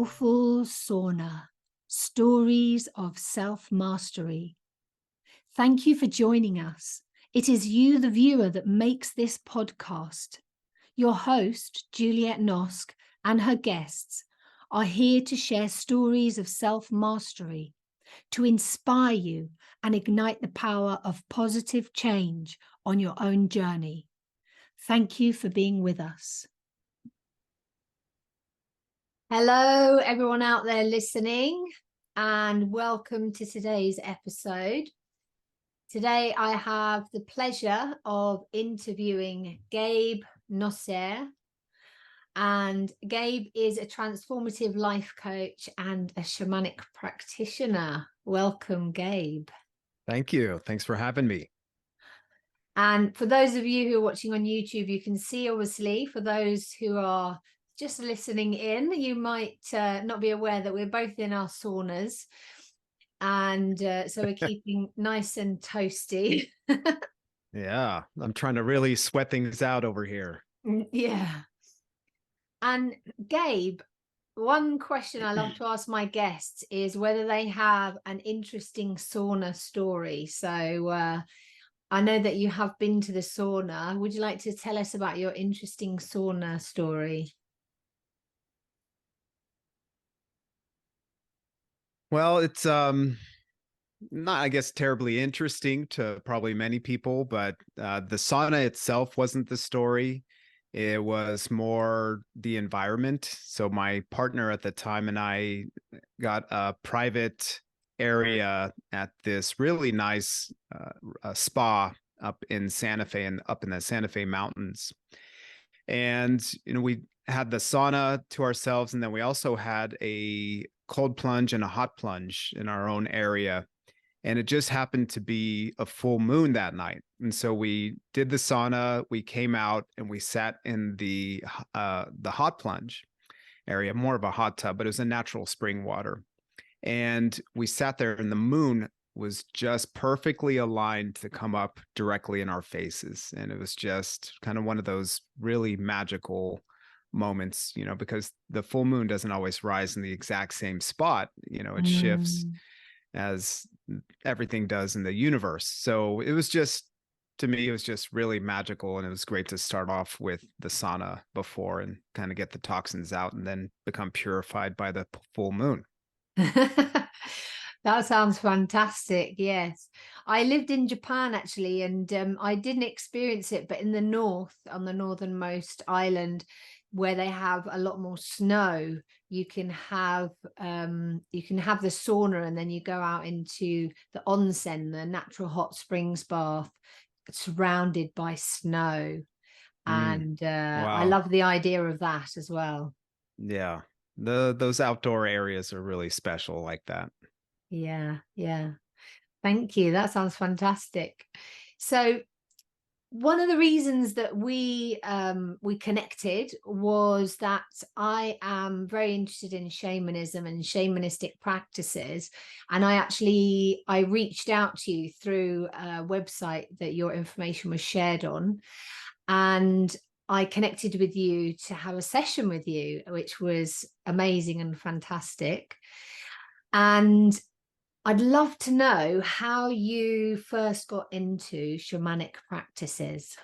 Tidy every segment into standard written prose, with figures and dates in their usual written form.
Soulful Sauna, Stories of Self-Mastery. Thank you for joining us. It is you, the viewer, that makes this podcast. Your host, Juliette Noske, and her guests are here to share stories of self-mastery, to inspire you and ignite the power of positive change on your own journey. Thank you for being with us. Hello, everyone out there listening, and welcome to today's episode. Today, I have the pleasure of interviewing Gabe Nosseir, and Gabe is a transformative life coach and a shamanic practitioner. Welcome, Gabe. Thank you. Thanks for having me. And for those of you who are watching on YouTube, you can see, obviously, for those who are just listening in, you might not be aware that we're both in our saunas, and so we're keeping nice and toasty. Yeah, I'm trying to really sweat things out over here. Yeah. And Gabe, one question I love to ask my guests is whether they have an interesting sauna story. So I know that you have been to the sauna. Would you like to tell us about your interesting sauna story? Well, it's not, I guess, terribly interesting to probably many people, but the sauna itself wasn't the story. It was more the environment. So my partner at the time and I got a private area at this really nice spa up in Santa Fe and up in the Santa Fe Mountains. And, we had the sauna to ourselves. And then we also had a cold plunge and a hot plunge in our own area. And it just happened to be a full moon that night. And so we did the sauna, we came out and we sat in the hot plunge area, more of a hot tub, but it was a natural spring water. And we sat there and the moon was just perfectly aligned to come up directly in our faces. And it was just kind of one of those really magical moments, because the full moon doesn't always rise in the exact same spot. It shifts as everything does in the universe. So it was just, to me, it was just really magical. And it was great to start off with the sauna before and kind of get the toxins out and then become purified by the full moon. That sounds fantastic. Yes, I lived in Japan actually, and I didn't experience it, but in the north, on the northernmost island, where they have a lot more snow, you can have the sauna, and then you go out into the onsen, the natural hot springs bath, surrounded by snow. And Wow. I love the idea of that as well. Yeah, those outdoor areas are really special like that. Yeah. Thank you. That sounds fantastic. So one of the reasons that we connected was that I am very interested in shamanism and shamanistic practices, and I reached out to you through a website that your information was shared on, and I connected with you to have a session with you, which was amazing and fantastic. And I'd love to know how you first got into shamanic practices.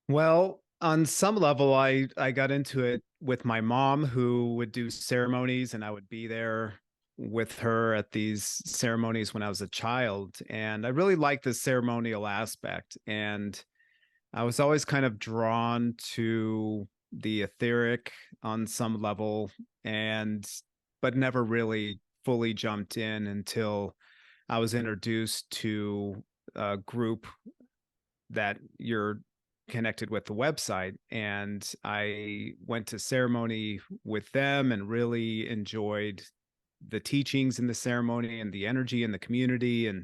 Well, on some level, I got into it with my mom, who would do ceremonies, and I would be there with her at these ceremonies when I was a child. And I really liked the ceremonial aspect. And I was always kind of drawn to the etheric on some level, but never really fully jumped in until I was introduced to a group that you're connected with, the website, and I went to ceremony with them and really enjoyed the teachings in the ceremony and the energy in the community, and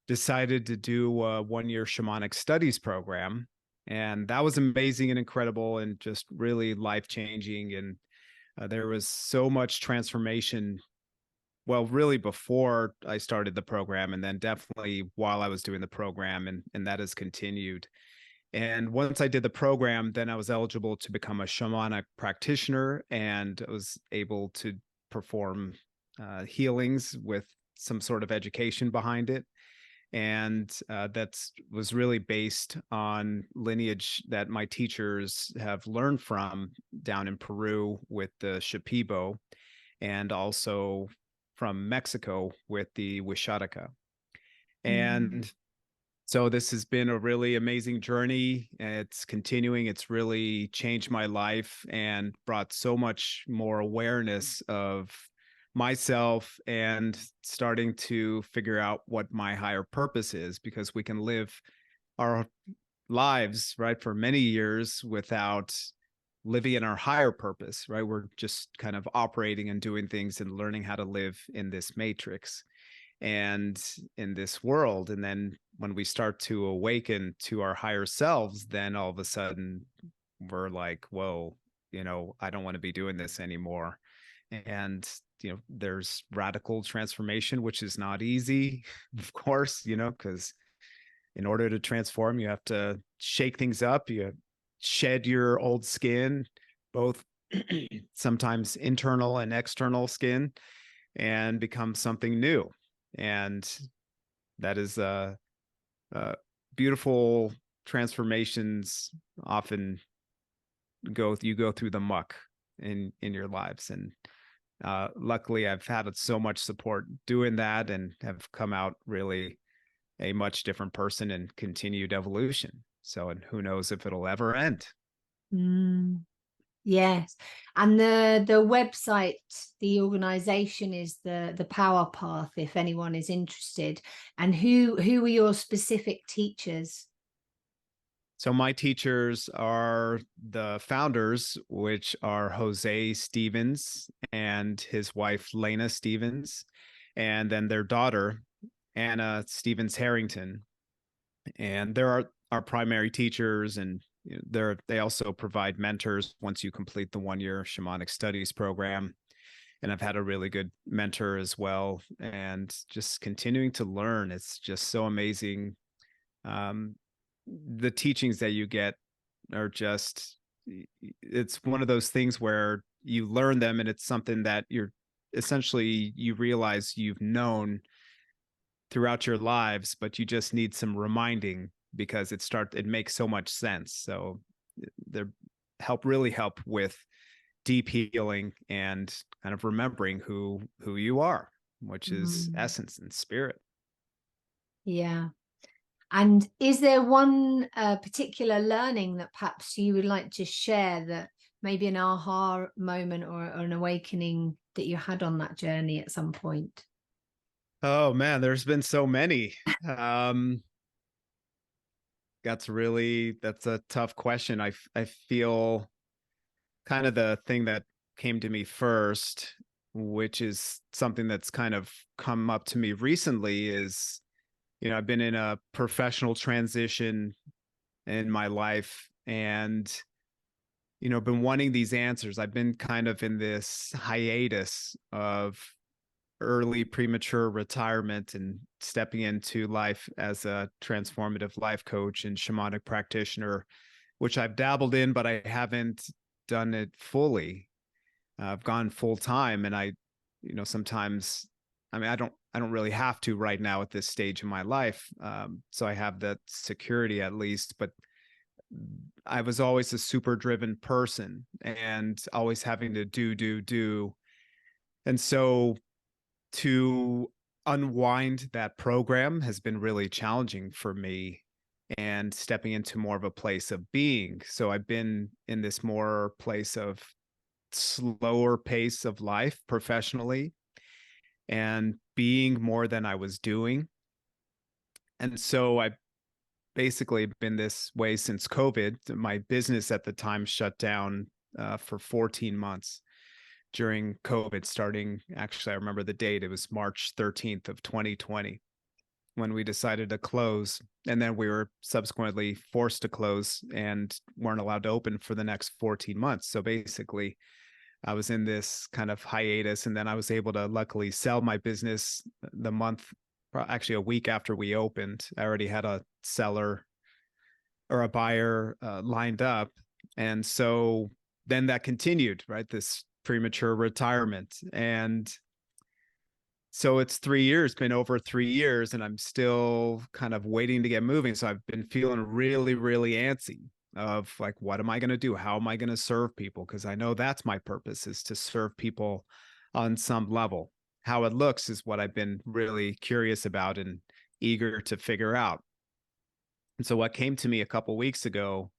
decided to do a 1-year shamanic studies program. And that was amazing and incredible and just really life-changing. And there was so much transformation, well, really before I started the program, and then definitely while I was doing the program, and that has continued. And once I did the program, then I was eligible to become a shamanic practitioner, and I was able to perform healings with some sort of education behind it. And that was really based on lineage that my teachers have learned from down in Peru with the Shipibo, and also from Mexico with the Wishatica. Mm. And so this has been a really amazing journey. It's continuing. It's really changed my life and brought so much more awareness of myself and starting to figure out what my higher purpose is, because we can live our lives, right, for many years without living in our higher purpose, right? We're just kind of operating and doing things and learning how to live in this matrix and in this world. And then when we start to awaken to our higher selves, then all of a sudden we're like, whoa, I don't want to be doing this anymore. And there's radical transformation, which is not easy, of course, because in order to transform, you have to shake things up. You shed your old skin, both sometimes internal and external skin, and become something new. And that is beautiful transformations. Often you go through the muck in your lives, and luckily I've had so much support doing that and have come out really a much different person and continued evolution. So, and who knows if it'll ever end. Mm. Yes, and the website, the organization is the Power Path, if anyone is interested. And who are your specific teachers? So my teachers are the founders, which are Jose Stevens and his wife Lena Stevens, and then their daughter Anna Stevens Harrington. And there are our primary teachers, and they also provide mentors once you complete the 1-year shamanic studies program. And I've had a really good mentor as well, and just continuing to learn. It's just so amazing. The teachings that you get are just, it's one of those things where you learn them and it's something that you realize you've known throughout your lives, but you just need some reminding because it makes so much sense. So they really help with deep healing and kind of remembering who you are, which is Mm. essence and spirit. Yeah. And is there one particular learning that perhaps you would like to share, that maybe an aha moment or an awakening that you had on that journey at some point? Oh man, there's been so many. Um, that's a tough question. I feel kind of the thing that came to me first, which is something that's kind of come up to me recently, is I've been in a professional transition in my life, and been wanting these answers. I've been kind of in this hiatus of early premature retirement and stepping into life as a transformative life coach and shamanic practitioner, which I've dabbled in, but I haven't done it fully. I've gone full time, and sometimes, I mean, I don't really have to right now at this stage in my life. So I have that security at least, but I was always a super driven person and always having to do. And so to unwind that program has been really challenging for me, and stepping into more of a place of being. So I've been in this more place of slower pace of life professionally and being more than I was doing. And so I basically been this way since COVID. My business at the time shut down for 14 months during COVID, starting, actually, I remember the date. It was March 13th of 2020 when we decided to close. And then we were subsequently forced to close and weren't allowed to open for the next 14 months. So basically, I was in this kind of hiatus, and then I was able to luckily sell my business actually a week after we opened. I already had a seller or a buyer lined up. And so then that continued, right? This premature retirement. And so it's 3 years, been over 3 years, and I'm still kind of waiting to get moving. So I've been feeling really, really antsy of like, what am I going to do? How am I going to serve people? Because I know that's my purpose, is to serve people on some level. How it looks is what I've been really curious about and eager to figure out. And so what came to me a couple weeks ago,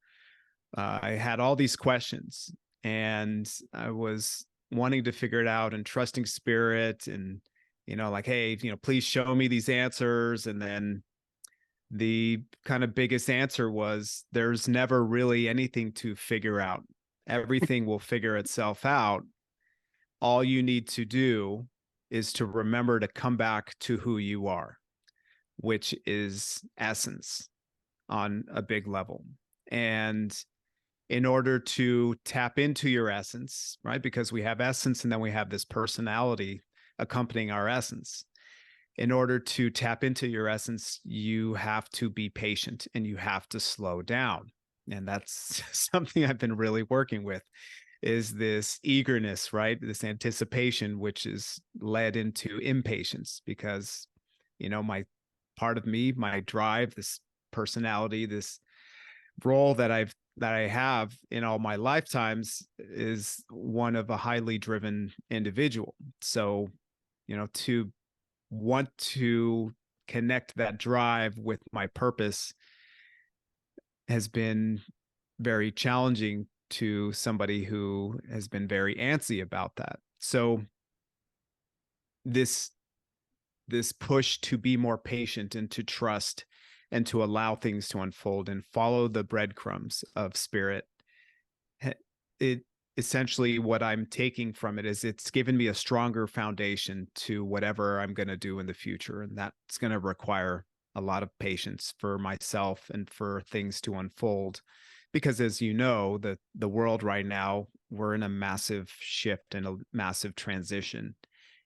I had all these questions, and I was wanting to figure it out and trusting spirit, and like, hey, please show me these answers. And then the kind of biggest answer was, there's never really anything to figure out. Everything will figure itself out. All you need to do is to remember to come back to who you are, which is essence on a big level. And in order to tap into your essence, right? Because we have essence and then we have this personality accompanying our essence. In order to tap into your essence, you have to be patient and you have to slow down. And that's something I've been really working with, is this eagerness, right? This anticipation, which is led into impatience, because, my part of me, my drive, this personality, this role that I have in all my lifetimes, is one of a highly driven individual. So, to want to connect that drive with my purpose has been very challenging to somebody who has been very antsy about that. So this push to be more patient and to trust and to allow things to unfold and follow the breadcrumbs of spirit, it essentially, what I'm taking from it is, it's given me a stronger foundation to whatever I'm going to do in the future. And that's going to require a lot of patience for myself and for things to unfold. Because as you know, the world right now, we're in a massive shift and a massive transition.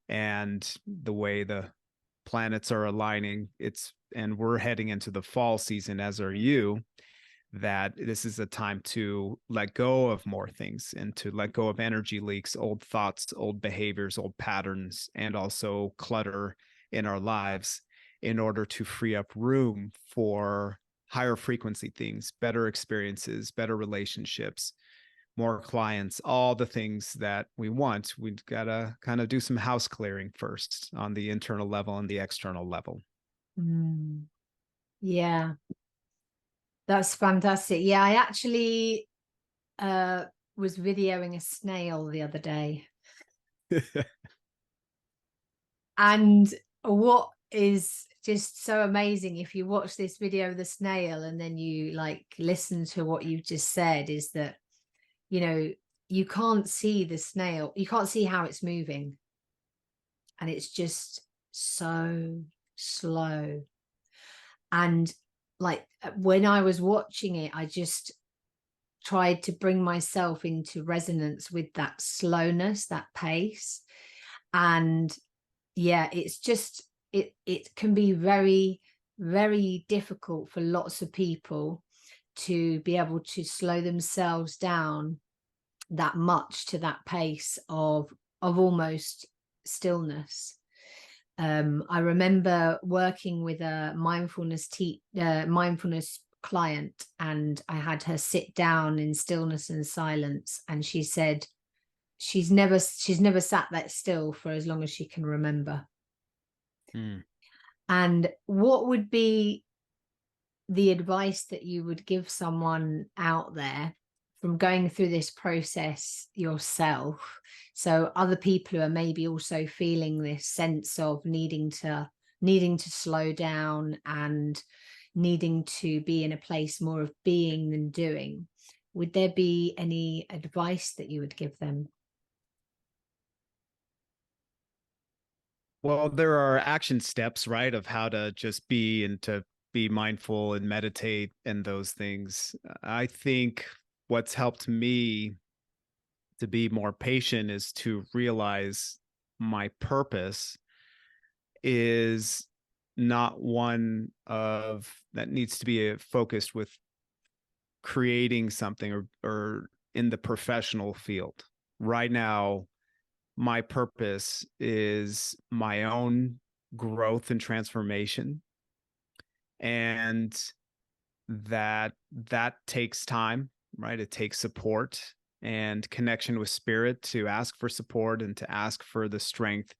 And the way the planets are aligning, and we're heading into the fall season, as are you, that this is a time to let go of more things and to let go of energy leaks, old thoughts, old behaviors, old patterns, and also clutter in our lives, in order to free up room for higher frequency things, better experiences, better relationships, more clients, all the things that we want. We've got to kind of do some house clearing first on the internal level and the external level. Yeah, that's fantastic. Yeah, I actually was videoing a snail the other day. And what is just so amazing, if you watch this video of the snail and then you like listen to what you've just said, is that you can't see the snail, you can't see how it's moving, and it's just so slow. And like when I was watching it, I just tried to bring myself into resonance with that slowness, that pace. And yeah, it's just it can be very, very difficult for lots of people to be able to slow themselves down that much to that pace of almost stillness. I remember working with a mindfulness client, and I had her sit down in stillness and silence, and she said she's never sat that still for as long as she can remember. And what would be the advice that you would give someone out there from going through this process yourself, so other people who are maybe also feeling this sense of needing to slow down and needing to be in a place more of being than doing? Would there be any advice that you would give them? Well, there are action steps, right, of how to just be and to be mindful and meditate and those things. I think what's helped me to be more patient is to realize my purpose is not one of that needs to be focused with creating something or in the professional field. Right now, my purpose is my own growth and transformation. And that takes time, right? It takes support and connection with spirit to ask for support and to ask for the strength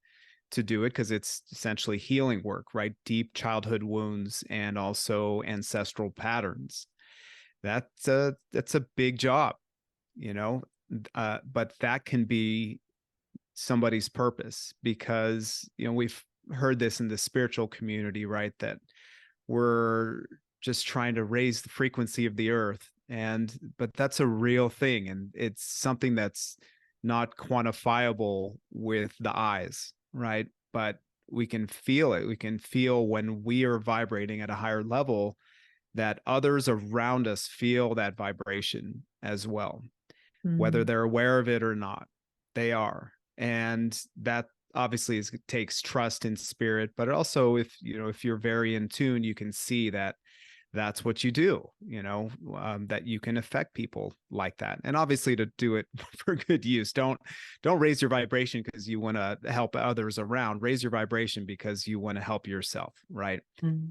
to do it, because it's essentially healing work, right? Deep childhood wounds and also ancestral patterns. That's a big job, you know, but that can be somebody's purpose, because, you know, we've heard this in the spiritual community, right? That we're just trying to raise the frequency of the earth, but that's a real thing, and it's something that's not quantifiable with the eyes, right? But we can feel it. We can feel when we are vibrating at a higher level that others around us feel that vibration as well, whether they're aware of it or not. They are. And that obviously takes trust in spirit, but also, if you're very in tune, you can see that that's what you do, that you can affect people like that. And obviously, to do it for good use. Don't raise your vibration because you want to help others around. Raise your vibration because you want to help yourself, right?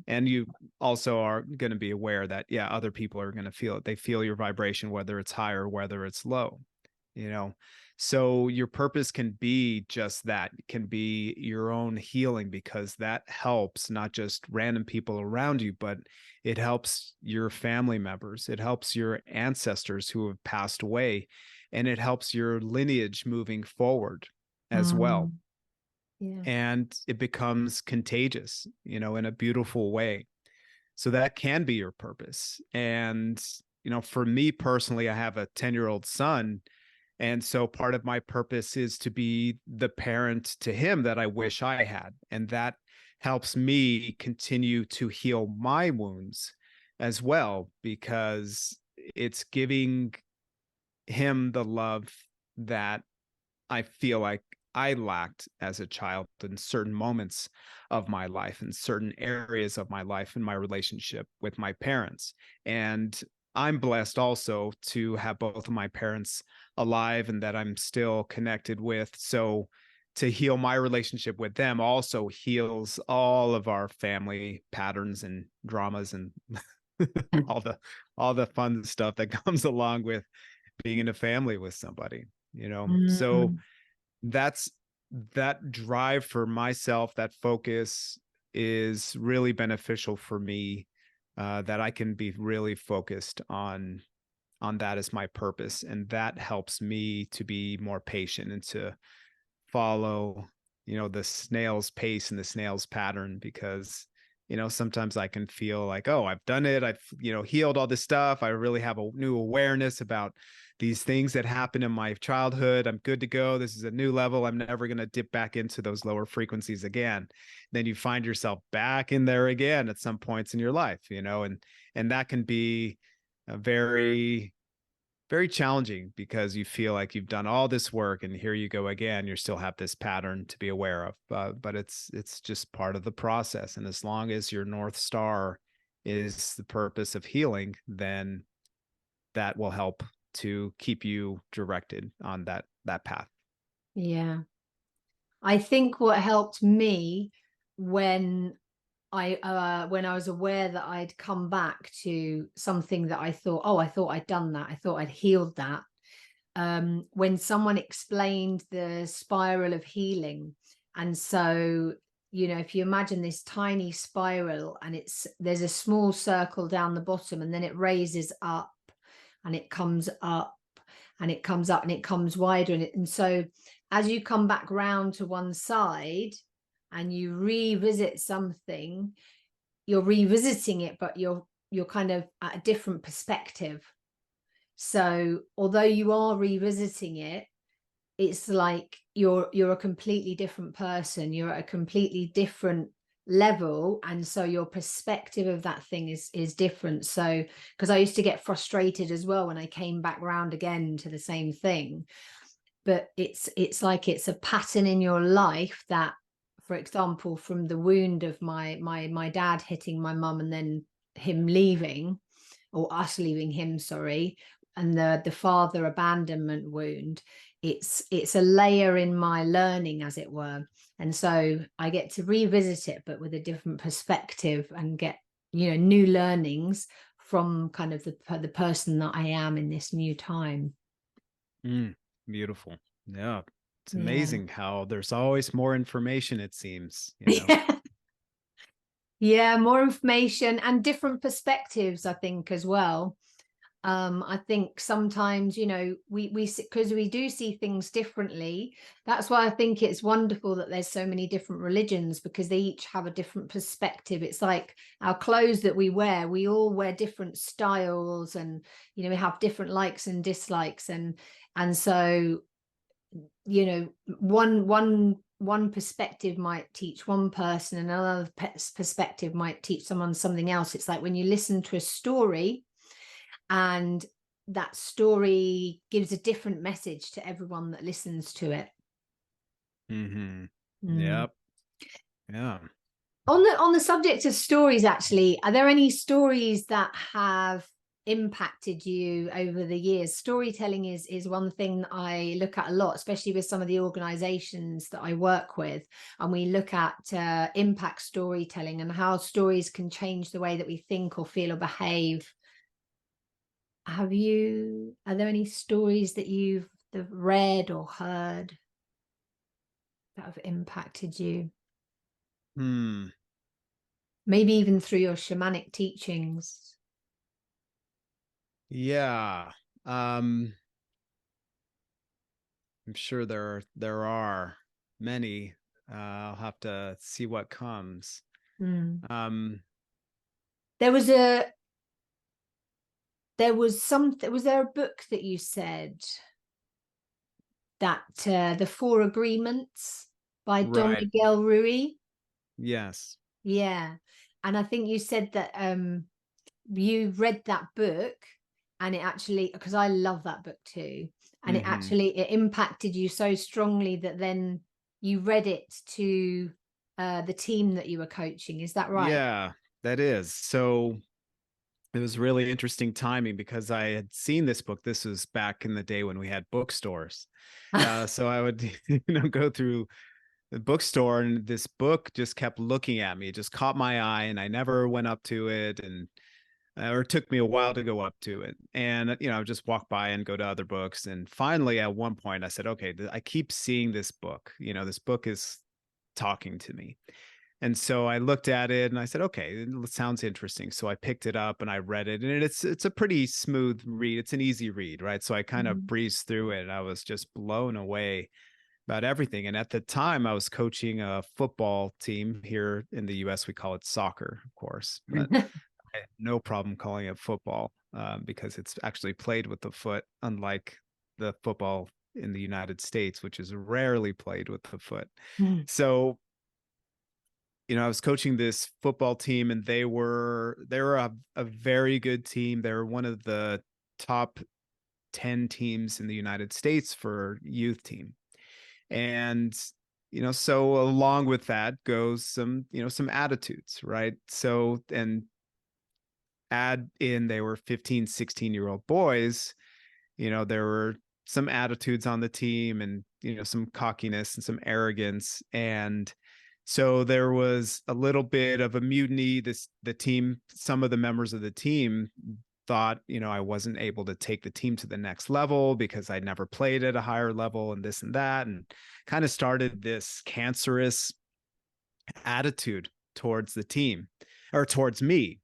And you also are going to be aware that, yeah, other people are going to feel it. They feel your vibration, whether it's high or whether it's low, So your purpose can be just that. It can be your own healing, because that helps not just random people around you, but it helps your family members. It helps your ancestors who have passed away, and it helps your lineage moving forward as well. Yeah. And it becomes contagious, in a beautiful way. So that can be your purpose. And, for me personally, I have a 10-year-old son. And so part of my purpose is to be the parent to him that I wish I had. And that helps me continue to heal my wounds as well, because it's giving him the love that I feel like I lacked as a child in certain moments of my life, in certain areas of my life, in my relationship with my parents. And I'm blessed also to have both of my parents alive and that I'm still connected with. So to heal my relationship with them also heals all of our family patterns and dramas and all the fun stuff that comes along with being in a family with somebody, So that drive for myself, that focus is really beneficial for me, that I can be really focused on that as my purpose. And that helps me to be more patient and to follow, the snail's pace and the snail's pattern, because, sometimes I can feel like, oh, I've done it. I've, healed all this stuff. I really have a new awareness about these things that happened in my childhood. I'm good to go. This is a new level. I'm never going to dip back into those lower frequencies again. Then you find yourself back in there again at some points in your life, and that can be a very, very challenging, because you feel like you've done all this work and here you go again. You still have this pattern to be aware of, but it's just part of the process. And as long as your North Star is the purpose of healing, then that will help to keep you directed on that path. Yeah. I think what helped me when I was aware that I'd come back to something that I thought I'd done that. I thought I'd healed that. When someone explained the spiral of healing. And so, if you imagine this tiny spiral, and there's a small circle down the bottom, and then it raises up and it comes up and it comes up and it comes wider. And so as you come back round to one side and you revisit something, you're revisiting it, but you're kind of at a different perspective. So although you are revisiting it, it's like you're a completely different person. You're at a completely different level, and so your perspective of that thing is different. So because I used to get frustrated as well when I came back round again to the same thing, but it's like it's a pattern in your life that, for example, from the wound of my dad hitting my mum and then him leaving, or us leaving him, sorry, and the father abandonment wound, it's a layer in my learning, as it were. And so I get to revisit it, but with a different perspective, and get, you know, new learnings from kind of the person that I am in this new time. Beautiful. Yeah. It's Yeah. amazing how there's always more information, it seems, you know. Yeah, more information and different perspectives, I think, as well. I think sometimes, you know, we because we do see things differently. That's why I think it's wonderful that there's so many different religions, because they each have a different perspective. It's like our clothes that we all wear different styles, and, you know, we have different likes and dislikes, and so, you know, one perspective might teach one person, and another perspective might teach someone something else. It's like when you listen to a story, and that story gives a different message to everyone that listens to it. Yep. Yeah. On the subject of stories, actually, are there any stories that have impacted you over the years? Storytelling is one thing that I look at a lot, especially with some of the organizations that I work with, and we look at impact storytelling and how stories can change the way that we think or feel or behave. Are there any stories that you've read or heard that have impacted you? Maybe even through your shamanic teachings. Yeah. I'm sure there are many. I'll have to see what comes. There was something, was there a book that you said that The Four Agreements by Don Right. Miguel Ruiz? Yes. Yeah. And I think you said that you read that book, and it actually, because I love that book too, and it impacted you so strongly that then you read it to the team that you were coaching. Is that right? Yeah, that is. So it was really interesting timing, because I had seen this book. This was back in the day when we had bookstores. So I would, go through the bookstore, and this book just kept looking at me. It just caught my eye, and I never went up to it, and or it took me a while to go up to it. And I would just walk by and go to other books. And finally, at one point, I said, "Okay, I keep seeing this book. This book is talking to me." And so I looked at it and I said, "Okay, it sounds interesting." So I picked it up and I read it, and it's a pretty smooth read. It's an easy read, right? So I kind of breezed through it. I was just blown away about everything. And at the time, I was coaching a football team here in the US. We call it soccer, of course, but I had no problem calling it football, because it's actually played with the foot, unlike the football in the United States, which is rarely played with the foot. So, I was coaching this football team, and they were a very good team. They were one of the top 10 teams in the United States for youth team. And so along with that goes some attitudes, right? So, and add in, they were 15, 16-year-old boys. There were some attitudes on the team, and some cockiness and some arrogance. And so there was a little bit of a mutiny. Some of the members of the team thought, I wasn't able to take the team to the next level because I'd never played at a higher level, and this and that, and kind of started this cancerous attitude towards the team, or towards me.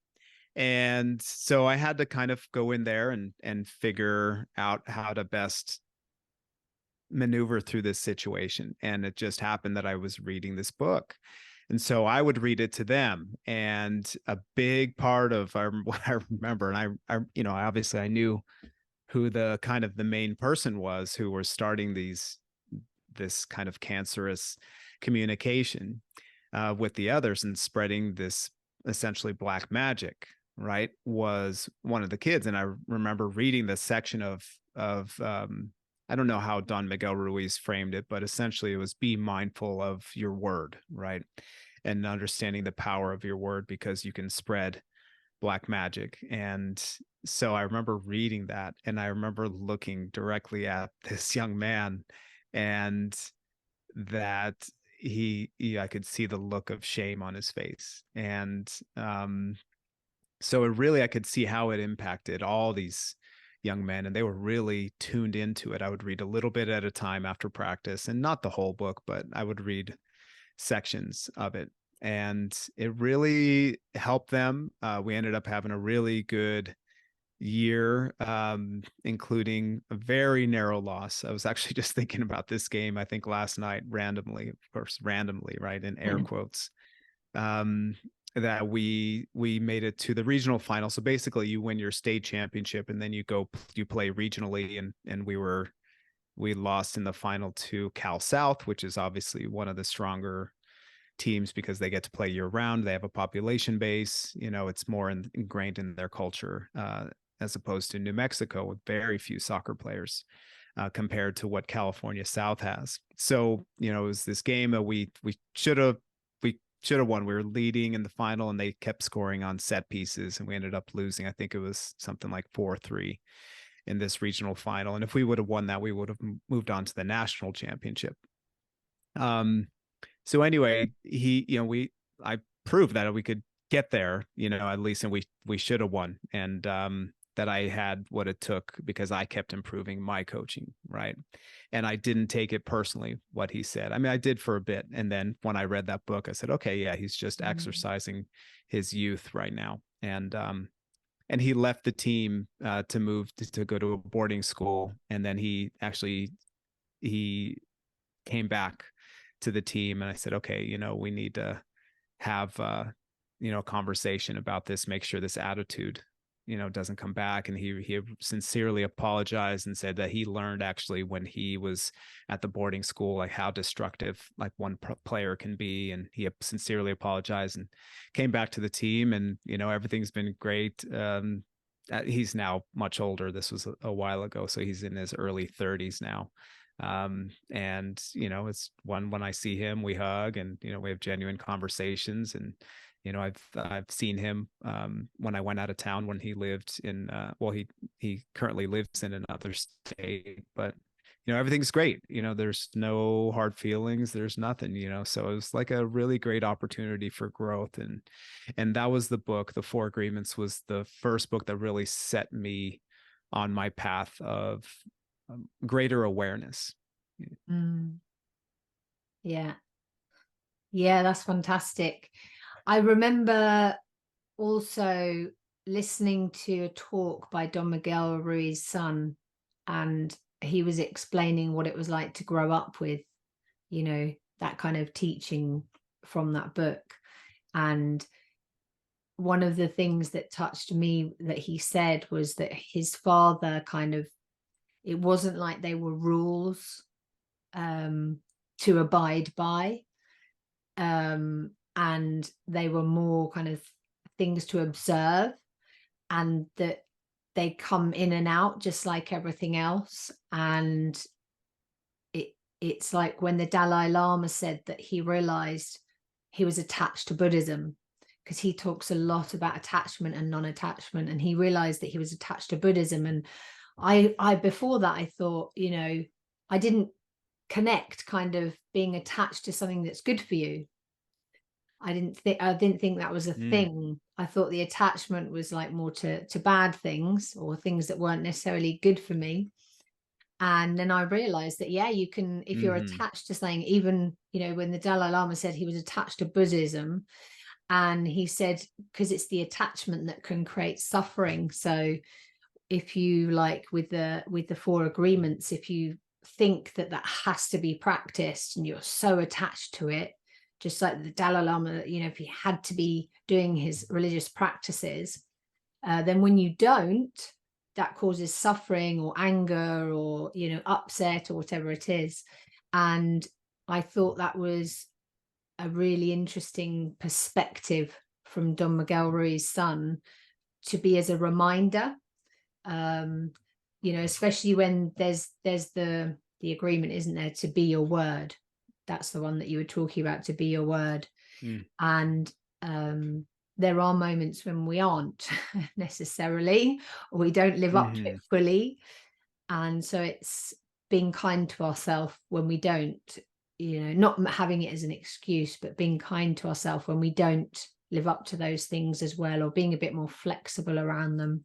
And so I had to kind of go in there and figure out how to best maneuver through this situation. And it just happened that I was reading this book. And so I would read it to them. And a big part of what I remember, and obviously I knew who the kind of the main person was who were starting this kind of cancerous communication with the others and spreading this essentially black magic, right, was one of the kids. And I remember reading this section of I don't know how Don Miguel Ruiz framed it, but essentially it was be mindful of your word, right? And understanding the power of your word, because you can spread black magic. And so I remember reading that, and I remember looking directly at this young man, and that I could see the look of shame on his face. And so it really, I could see how it impacted all these young men, and they were really tuned into it. I would read a little bit at a time after practice, and not the whole book, but I would read sections of it, and it really helped them. We ended up having a really good year, including a very narrow loss. I was actually just thinking about this game, I think last night, randomly, of course, randomly, right, in air quotes, that we made it to the regional final. So basically you win your state championship, and then you play regionally, and we lost in the final to Cal South, which is obviously one of the stronger teams because they get to play year round. They have a population base, it's more ingrained in their culture, as opposed to New Mexico with very few soccer players, compared to what California South has. So, it was this game that we should have won. We were leading in the final, and they kept scoring on set pieces, and we ended up losing. I think it was something like 4-3 in this regional final. And if we would have won that, we would have moved on to the national championship. So anyway, I proved that we could get there, at least, and we should have won. And that I had what it took because I kept improving my coaching, right? And I didn't take it personally, what he said. I mean, I did for a bit. And then when I read that book, I said, okay, yeah, he's just exercising his youth right now. And he left the team to move to go to a boarding school. And then he came back to the team, and I said, okay, we need to have a conversation about this, make sure this attitude doesn't come back. And he sincerely apologized and said that he learned actually when he was at the boarding school, like how destructive like one player can be. And he sincerely apologized and came back to the team, and everything's been great. He's now much older. This was a while ago, so he's in his early 30s now. And it's when I see him, we hug, and we have genuine conversations. And I've seen him when I went out of town, when he lived in he currently lives in another state, but everything's great. There's no hard feelings, there's nothing. So it was like a really great opportunity for growth. And that was the book. The Four Agreements was the first book that really set me on my path of greater awareness. Yeah, that's fantastic. I remember also listening to a talk by Don Miguel Ruiz's son, and he was explaining what it was like to grow up with that kind of teaching from that book. And one of the things that touched me that he said was that his father it wasn't like they were rules to abide by, and they were more kind of things to observe, and that they come in and out just like everything else. And it's like when the Dalai Lama said that he realized he was attached to Buddhism, because he talks a lot about attachment and non-attachment, and he realized that he was attached to Buddhism. And I before that, I thought, I didn't connect kind of being attached to something that's good for you. I didn't think that was a thing. I thought the attachment was like more to bad things, or things that weren't necessarily good for me. And then I realized that, yeah, you can, if you're attached to something, even, when the Dalai Lama said he was attached to Buddhism, and he said, because it's the attachment that can create suffering. So if you, like with the Four Agreements, if you think that has to be practiced and you're so attached to it, just like the Dalai Lama, if he had to be doing his religious practices, then when you don't, that causes suffering or anger or upset or whatever it is. And I thought that was a really interesting perspective from Don Miguel Ruiz's son, to be as a reminder, especially when there's the agreement, isn't there, to be your word. That's the one that you were talking about, to be your word. And there are moments when we aren't necessarily, or we don't live up to it fully. And so it's being kind to ourselves when we don't, not having it as an excuse, but being kind to ourselves when we don't live up to those things as well, or being a bit more flexible around them.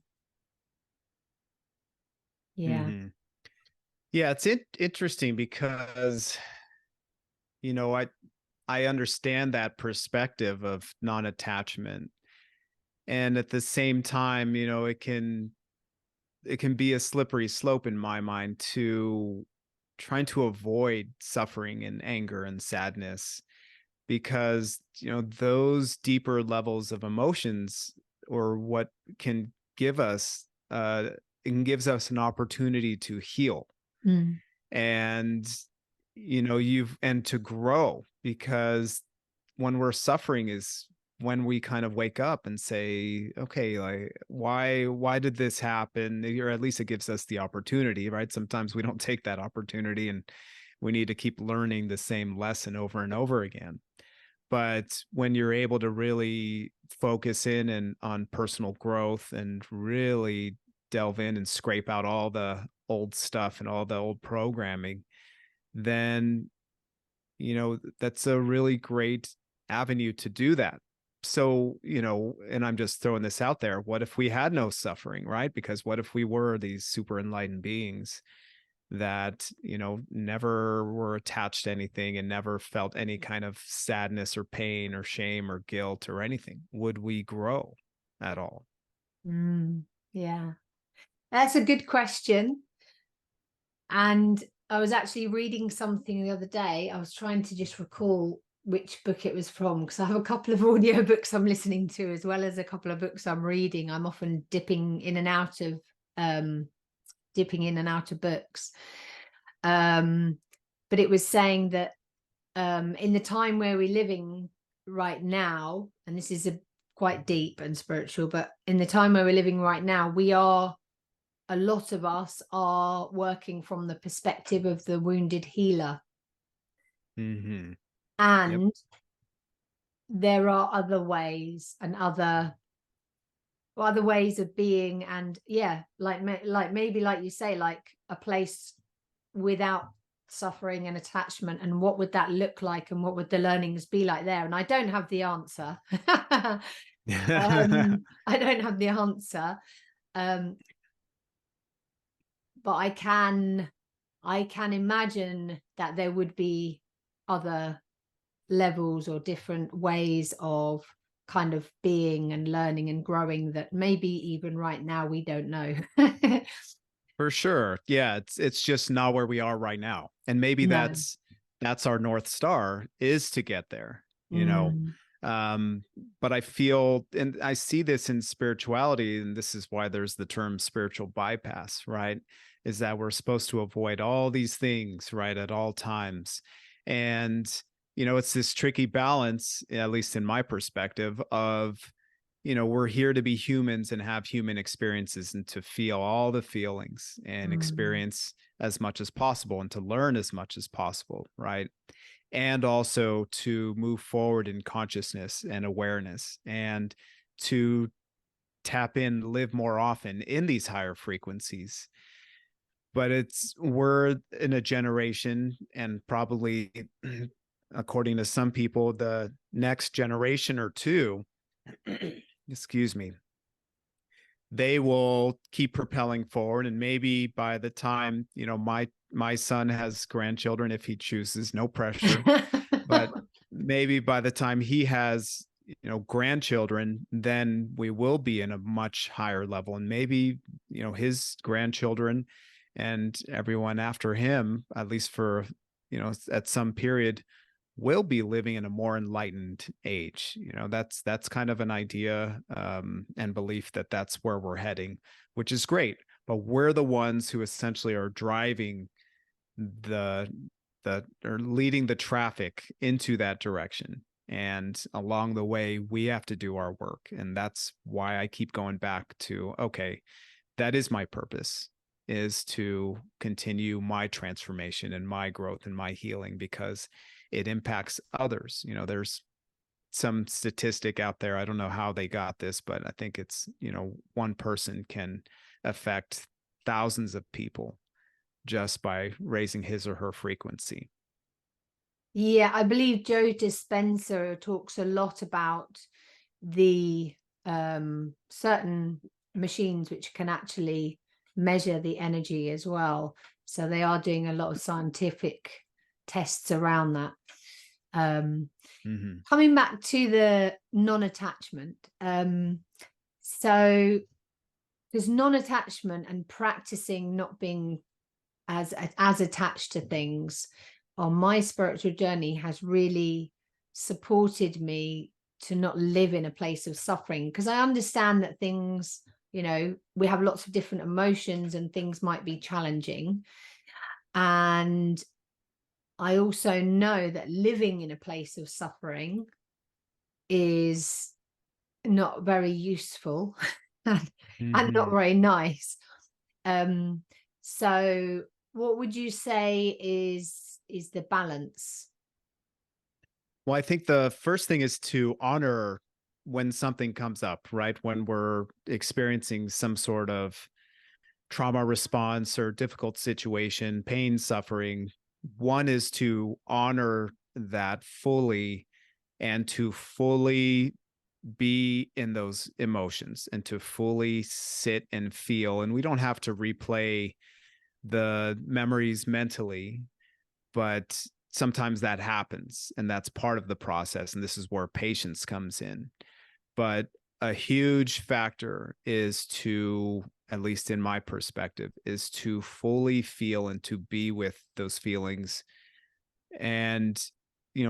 Yeah. Yeah, it's interesting because, I understand that perspective of non-attachment. And at the same time, it can be a slippery slope in my mind to trying to avoid suffering and anger and sadness, because those deeper levels of emotions, or what can give us it gives us an opportunity to heal, Mm. and and to grow, because when we're suffering is when we kind of wake up and say, okay, like, why did this happen? Or at least it gives us the opportunity, right? Sometimes we don't take that opportunity, and we need to keep learning the same lesson over and over again. But when you're able to really focus in and on personal growth, and really delve in and scrape out all the old stuff and all the old programming, then that's a really great avenue to do that. So, and I'm just throwing this out there, what if we had no suffering, right? Because what if we were these super enlightened beings that, never were attached to anything and never felt any kind of sadness or pain or shame or guilt or anything? Would we grow at all? Yeah, that's a good question. And I was actually reading something the other day. I was trying to just recall which book it was from, because I have a couple of audiobooks I'm listening to, as well as a couple of books I'm reading. I'm often dipping in and out of books. But it was saying that in the time where we're living right now, and this is quite deep and spiritual, but in the time where we're living right now, a lot of us are working from the perspective of the wounded healer. And Yep. There are other ways and other ways of being, and like maybe, like you say, like a place without suffering and attachment, and what would that look like, and what would the learnings be like there? And I don't have the answer. I don't have the answer, but I can imagine that there would be other levels or different ways of kind of being and learning and growing that maybe even right now we don't know. For sure. Yeah, it's just not where we are right now. And maybe No. that's our North Star, is to get there, Mm. But I feel, and I see this in spirituality, and this is why there's the term spiritual bypass, right? Is that we're supposed to avoid all these things, right, at all times. And it's this tricky balance, at least in my perspective, of we're here to be humans and have human experiences, and to feel all the feelings and experience as much as possible, and to learn as much as possible, right? And also to move forward in consciousness and awareness, and to tap in, live more often in these higher frequencies. But we're in a generation, and probably according to some people, the next generation or two, excuse me, they will keep propelling forward. And maybe by the time, my son has grandchildren, if he chooses, no pressure, but maybe by the time he has, grandchildren, then we will be in a much higher level. And maybe, his grandchildren and everyone after him, at least for, at some period, will be living in a more enlightened age. That's kind of an idea, and belief that that's where we're heading, which is great. But we're the ones who essentially are driving or leading the traffic into that direction. And along the way, we have to do our work. And that's why I keep going back to, okay, that is my purpose, is to continue my transformation and my growth and my healing, because it impacts others. There's some statistic out there. I don't know how they got this, but I think it's, one person can affect thousands of people just by raising his or her frequency. Yeah, I believe Joe Dispenza talks a lot about the certain machines which can actually measure the energy as well. So they are doing a lot of scientific tests around that. Coming back to the non-attachment, so there's non-attachment and practicing not being as attached to things on my spiritual journey has really supported me to not live in a place of suffering, because I understand that things, we have lots of different emotions and things might be challenging. And I also know that living in a place of suffering is not very useful and not very nice. So what would you say is the balance? Well, I think the first thing is to honor when something comes up, right? When we're experiencing some sort of trauma response or difficult situation, pain, suffering. One is to honor that fully and to fully be in those emotions and to fully sit and feel. And we don't have to replay the memories mentally, but sometimes that happens, and that's part of the process. And this is where patience comes in. But a huge factor is to, at least in my perspective, is to fully feel and to be with those feelings. And,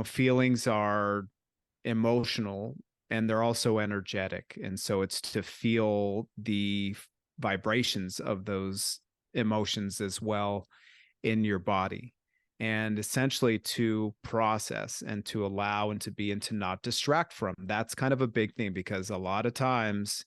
feelings are emotional and they're also energetic. And so it's to feel the vibrations of those emotions as well in your body, and essentially to process and to allow and to be and to not distract from. That's kind of a big thing, because a lot of times,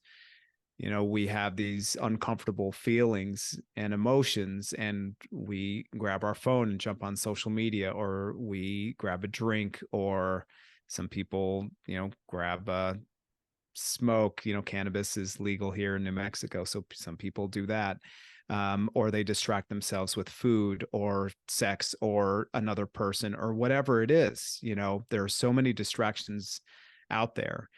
we have these uncomfortable feelings and emotions, and we grab our phone and jump on social media, or we grab a drink, or some people, grab a smoke. Cannabis is legal here in New Mexico, so some people do that. Or they distract themselves with food or sex or another person or whatever it is. There are so many distractions out there.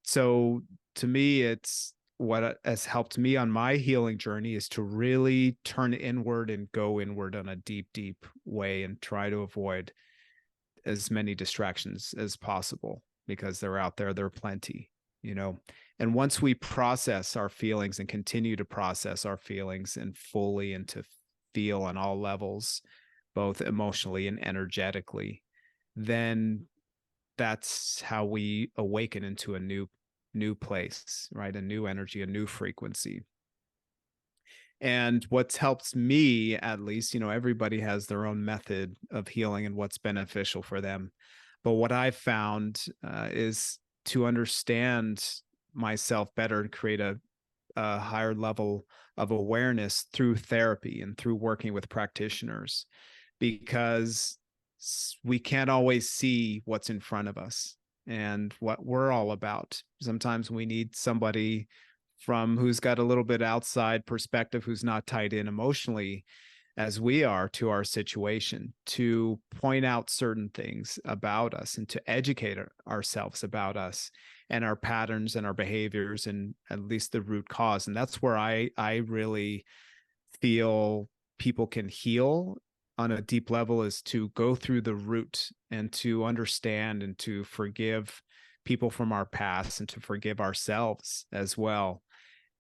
So to me, it's what has helped me on my healing journey is to really turn inward and go inward on a deep, deep way and try to avoid as many distractions as possible, because they're out there. There are plenty, and once we process our feelings and continue to process our feelings and fully and to feel on all levels, both emotionally and energetically, then that's how we awaken into a new place, right? A new energy, a new frequency. And what's helped me, at least, everybody has their own method of healing and what's beneficial for them. But what I've found is to understand myself better and create a higher level of awareness through therapy and through working with practitioners, because we can't always see what's in front of us and what we're all about. Sometimes we need somebody who's got a little bit outside perspective, who's not tied in emotionally as we are to our situation, to point out certain things about us and to educate ourselves about us and our patterns and our behaviors, and at least the root cause. And that's where I really feel people can heal on a deep level, is to go through the root and to understand and to forgive people from our past and to forgive ourselves as well.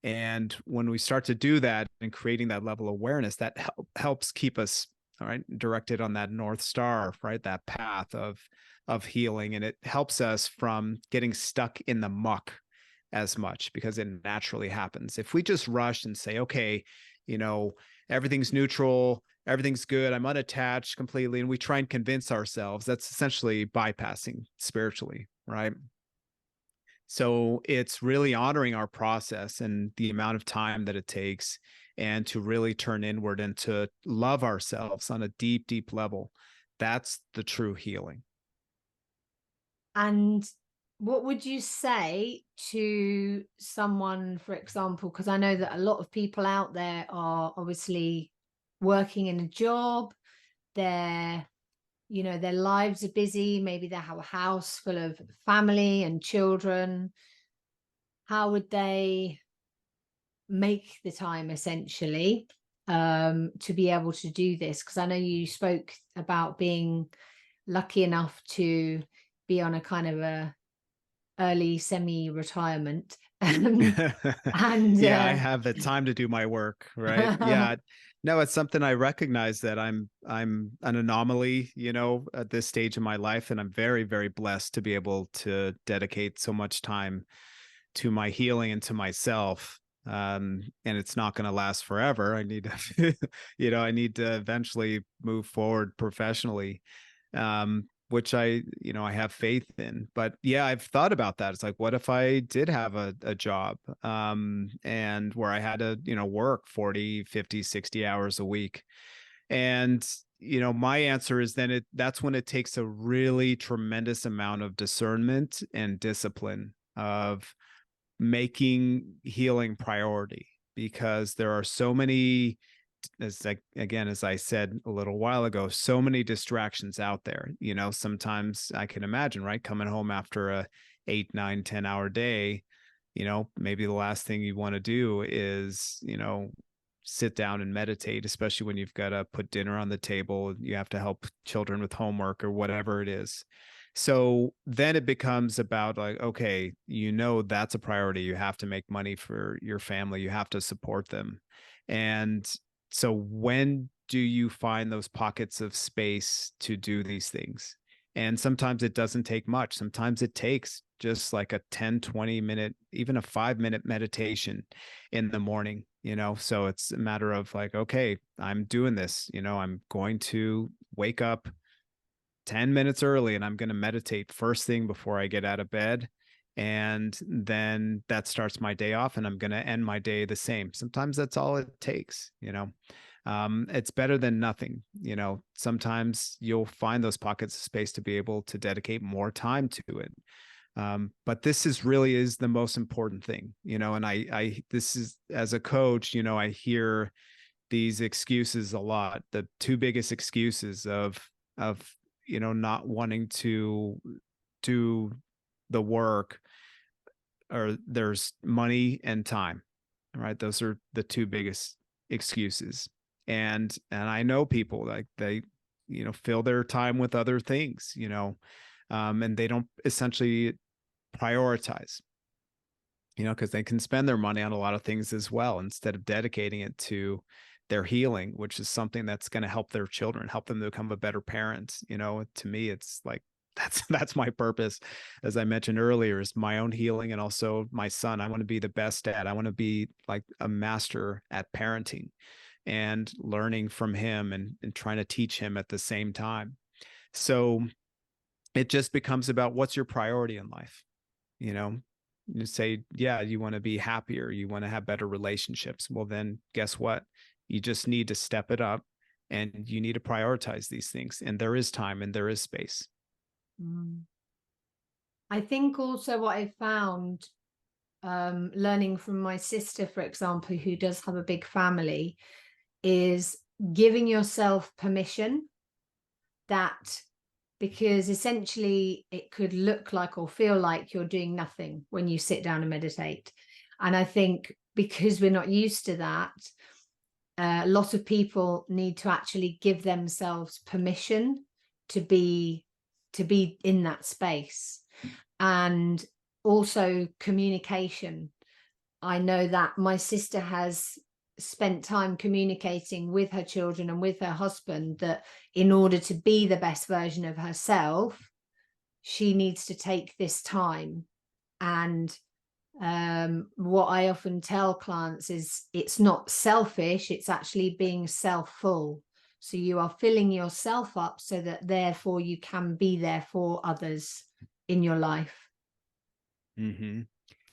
And when we start to do that and creating that level of awareness, that helps keep us, all right, directed on that North Star, right? That path of healing. And it helps us from getting stuck in the muck as much, because it naturally happens. If we just rush and say, okay, everything's neutral, everything's good, I'm unattached completely, and we try and convince ourselves, that's essentially bypassing spiritually, right? So it's really honoring our process and the amount of time that it takes, and to really turn inward and to love ourselves on a deep, deep level. That's the true healing. And what would you say to someone, for example, because I know that a lot of people out there are obviously working in a job, they're, you know, their lives are busy, maybe they have a house full of family and children. How would they make the time essentially to be able to do this? Because I know you spoke about being lucky enough to be on a kind of a early semi-retirement. And Yeah, I have the time to do my work, right? Yeah. No, it's something I recognize that I'm an anomaly, you know, at this stage in my life, and I'm very, very blessed to be able to dedicate so much time to my healing and to myself. And it's not going to last forever. I need to, you know, I need to eventually move forward professionally. Which I, you know, I have faith in. But yeah, I've thought about that. It's like, what if I did have a job, and where I had to, you know, work 40, 50, 60 hours a week? And, you know, my answer is then that's when it takes a really tremendous amount of discernment and discipline of making healing priority, because there are so many, as like, again, as I said a little while ago, so many distractions out there. You know, sometimes I can imagine, right, coming home after a 8, 9, 10 hour day, you know, maybe the last thing you want to do is, you know, sit down and meditate, especially when you've got to put dinner on the table, you have to help children with homework or whatever it is. So then it becomes about like, okay, you know, that's a priority. You have to make money for your family, you have to support them. And so when do you find those pockets of space to do these things? And sometimes it doesn't take much. Sometimes it takes just like a 10, 20 minute, even a 5 minute meditation in the morning, you know? So it's a matter of like, okay, I'm doing this, you know, I'm going to wake up 10 minutes early and I'm going to meditate first thing before I get out of bed. And then that starts my day off, and I'm going to end my day the same. Sometimes that's all it takes, you know. It's better than nothing. You know, sometimes you'll find those pockets of space to be able to dedicate more time to it. But this is really is the most important thing, you know, and this is, as a coach, you know, I hear these excuses a lot. The two biggest excuses of, you know, not wanting to do the work, or there's money and time, right? Those are the two biggest excuses. And I know people like they, you know, fill their time with other things, you know, and they don't essentially prioritize, you know, because they can spend their money on a lot of things as well instead of dedicating it to their healing, which is something that's going to help their children, help them to become a better parent. You know, to me, it's like that's my purpose, as I mentioned earlier, is my own healing, and also my son. I want to be the best dad. I want to be like a master at parenting and learning from him, and trying to teach him at the same time. So it just becomes about what's your priority in life, you know. You say, yeah, you want to be happier, you want to have better relationships. Well, then guess what? You just need to step it up, and you need to prioritize these things. And there is time and there is space. I think also what I found, learning from my sister, for example, who does have a big family, is giving yourself permission that, because essentially it could look like or feel like you're doing nothing when you sit down and meditate. And I think because we're not used to that, a lot of people need to actually give themselves permission to be in that space. And also communication. I know that my sister has spent time communicating with her children and with her husband that in order to be the best version of herself, she needs to take this time. And what I often tell clients is it's not selfish, it's actually being self-full. So you are filling yourself up so that therefore you can be there for others in your life. Mm-hmm.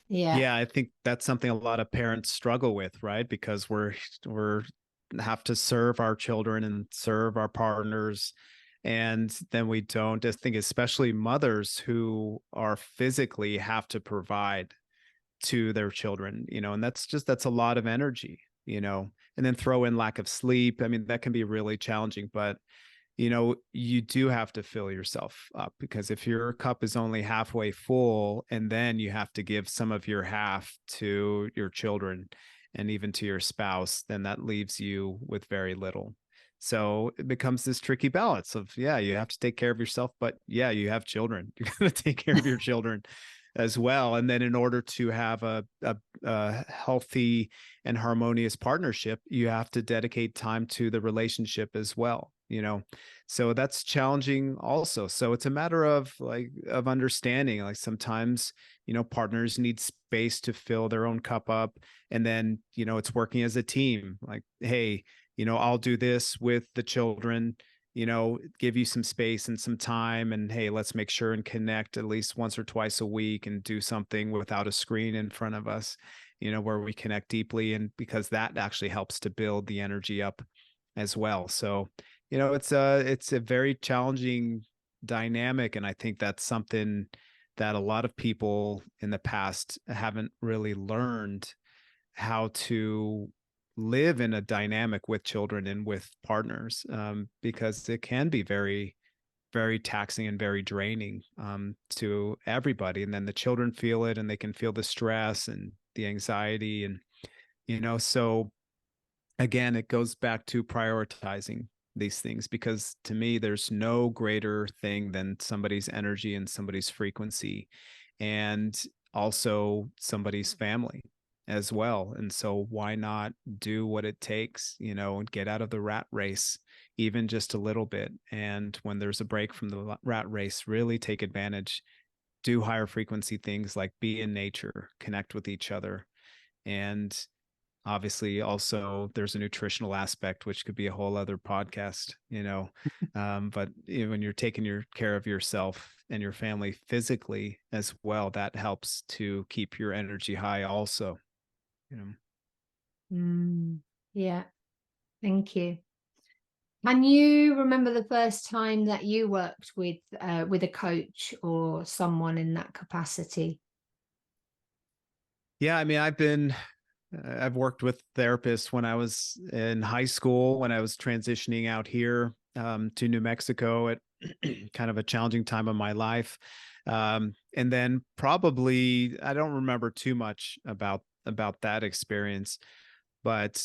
Yeah. Yeah, I think that's something a lot of parents struggle with, right? Because we're have to serve our children and serve our partners, And then we don't. I think especially mothers who are physically have to provide to their children, and that's a lot of energy, and then throw in lack of sleep. I mean, that can be really challenging, but you do have to fill yourself up, because if your cup is only halfway full and then you have to give some of your half to your children and even to your spouse, then that leaves you with very little. So it becomes this tricky balance of, yeah, you have to take care of yourself, but yeah, you have children. You're going to take care of your children as well. And then in order to have a healthy and harmonious partnership, you have to dedicate time to the relationship as well, so that's challenging also. So it's a matter of understanding, like sometimes, partners need space to fill their own cup up. And then, it's working as a team, like, hey, I'll do this with the children, give you some space and some time. And hey, let's make sure and connect at least once or twice a week and do something without a screen in front of us, where we connect deeply. And because that actually helps to build the energy up as well. So, it's a very challenging dynamic. And I think that's something that a lot of people in the past haven't really learned how to live in a dynamic with children and with partners, because it can be very, very taxing and very draining, to everybody. And then the children feel it, and they can feel the stress and the anxiety. And, so again, it goes back to prioritizing these things, because to me, there's no greater thing than somebody's energy and somebody's frequency, and also somebody's family as well. And so why not do what it takes, and get out of the rat race, even just a little bit. And when there's a break from the rat race, really take advantage, do higher frequency things like be in nature, connect with each other. And obviously also there's a nutritional aspect, which could be a whole other podcast, but when you're taking care of yourself and your family physically as well, that helps to keep your energy high also. Yeah, thank you. Can you remember the first time that you worked with a coach or someone in that capacity? Yeah, I mean, I've worked with therapists when I was in high school, when I was transitioning out here, to New Mexico at kind of a challenging time of my life. And then probably, I don't remember too much about that experience, but